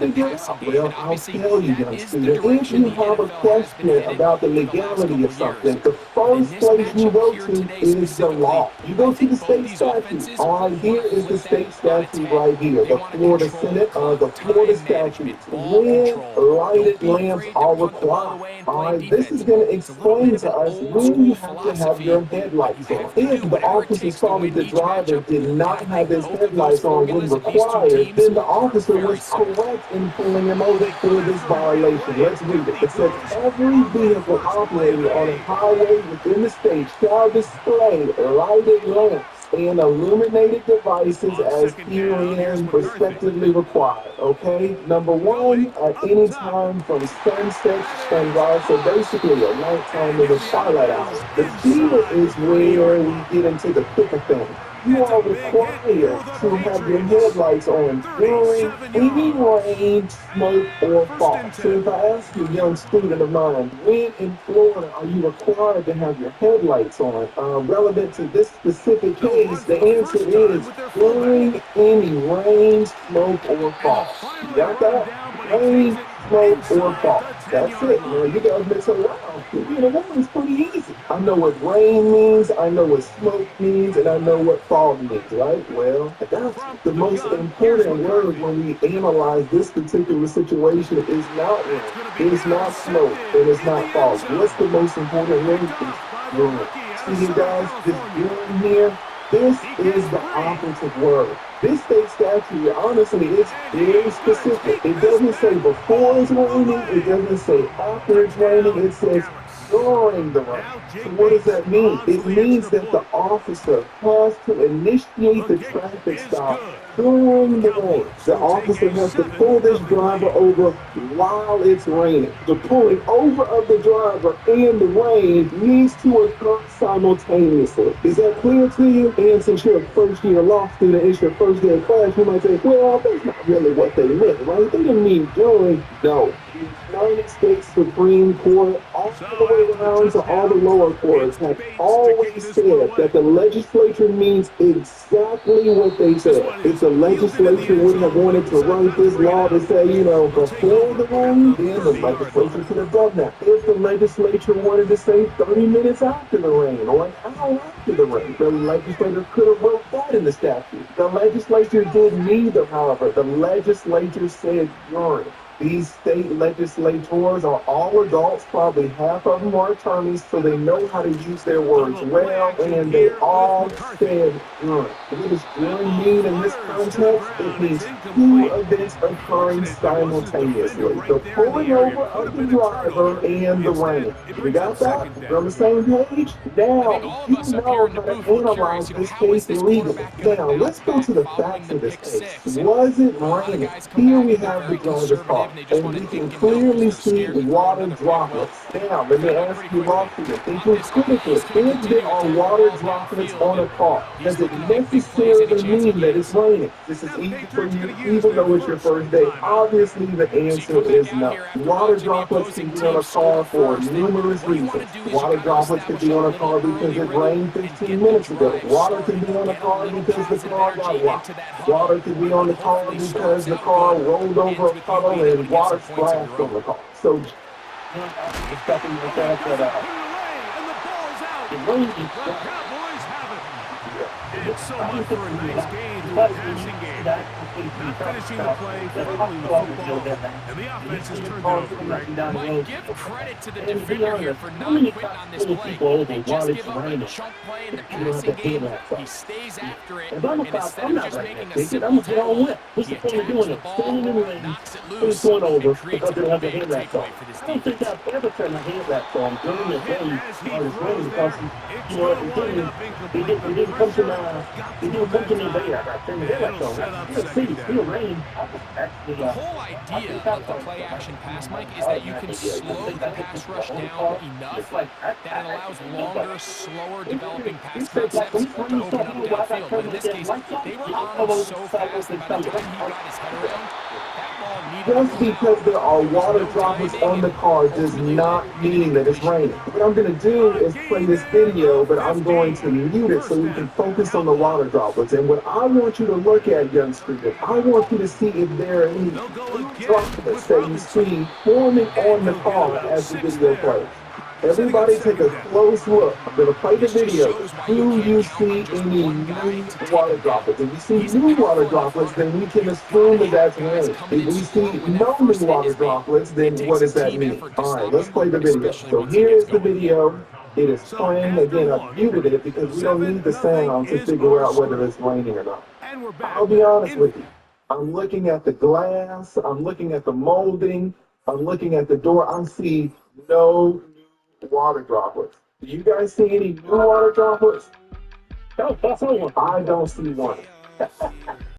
figure it out? Well, I'll tell you, young student, if you have a question about the legality of something, the first place you go to is the law. You go to the state statute. All right, here is the state statute right here. The Florida Senate, the Florida statutes. When lighted lamps are required. All right, this is going to explain to us when you have to have your headlights on. If the officer saw that the driver did not have his headlights on when required, then the officer was correct in pulling him over for this violation. Let's read it. It says, every vehicle operating on a highway within the state shall display lighted lamps and illuminated devices as herein respectively required. Okay, number one, at any time from sunset to sunrise, so basically at nighttime and the twilight hours. But here is where we get into the thick of things. You are required to have your headlights on during any rain, smoke, or fog. So if I ask you, young student of mine, when in Florida are you required to have your headlights on? Relevant to this specific case, the answer is during any rain, smoke, or fog. You got that? Rain, smoke, or fog. That's it, man. You guys may say, wow, that one's pretty easy. I know what rain means, I know what smoke means, and I know what fog means, right? Well, that's the most important word when we analyze this particular situation is not rain, it is not smoke, it is not fog. What's the most important word? Is urine. See here, guys, this urine here, this is the operative word. This state statute, honestly, it's very specific. It doesn't say before it's raining, it doesn't say after it's raining, it says during the rain. So what does that mean? It means that the officer has to initiate the traffic stop during the rain. The officer has to pull this driver over while it's raining. The pulling over of the driver and the rain needs to occur simultaneously. Is that clear to you? And since you're a first-year law student, it's your first day of class, you might say, well, that's not really what they meant, right? They didn't mean during. No. The United States Supreme Court, all the way down to all the lower courts, have always said that the legislature means exactly what they said. If the legislature would have wanted to write this law to say, before the rain, then the legislature could have done that. If the legislature wanted to say 30 minutes after the rain or an hour after the rain, the legislature could have wrote that in the statute. The legislature did neither, however. The legislature said during. These state legislators are all adults, probably half of them are attorneys, so they know how to use their words well, and they all said during. What does during mean in this context? It means two events occurring simultaneously. The pulling over of the driver and the rain. You got that? We're on the same page? Now, you know how to analyze this case legally. Now, let's go to the facts of this case. Was it raining? Here we have the driver's car. And we can clearly see water droplets. Now, let me ask you, law student, thinking critically, if there are water droplets on a car, does it necessarily mean that it's raining? This is easy for you, even though it's your first day. Obviously, the answer is no. Water droplets can be on a car for numerous reasons. Water droplets can be on a car because it rained 15 minutes ago. Water can be on a car because the car got locked. Water can be on the car because the car rolled over a puddle and water splashed on the car. So, discussing the fact that the rain is it's so much for a nice gain to a passing game. Not finishing the play, fumbling the football, and the offense has turned it over, Greg. Mike, give credit to the defender here for not quitting on this play. They just give up a chunk play in the passing game. He stays after it, and instead of just making a simple tackle, he attacks the ball, knocks it loose, and creates a big takeaway for this defense. I don't think I've ever turned my hand back on during the game or the rain because it didn't come to me later. I got turned my hand back on. You see, still rain. The whole idea of the play action pass, Mike, is that you can slow the pass rush down enough that it allows longer, slower developing pass concepts to open up downfield. But in this case, they were on him so fast that by the time he got his head around, that ball Just because there are water droplets on the car does not mean that it's raining. What I'm going to do A is play gain this there video, of but I'm going 15. to mute it so First we can down. focus on the water droplets. And what I want you to look at, youngsters, is I want you to see if there are any They'll go again droplets with that you Robinson. see forming on And the he'll get car about as the 6 video there. plays. Setting up Everybody take a second down. close look. I'm going to play the This just video. shows why you Do can't you count on see just any one guy new to take water him down. droplets? If you see He's a new water powerful enough droplets, runner. then we can You've got to assume that have that's guys rain. coming If in we see strong when that no new first hit water is made. droplets, It then what takes a does that team mean? effort to All right, stop let's him, play the video. especially So once he here gets is the going. video. It is So playing. after Again, I've one, muted it because we don't need the 7-0 sound to is figure our out whether score. it's raining or not. And we're back I'll be honest in with you. I'm looking at the glass. I'm looking at the molding. I'm looking at the door. I see no new water droplets. Do you guys see any new water droplets? No, that's all one. I don't see one.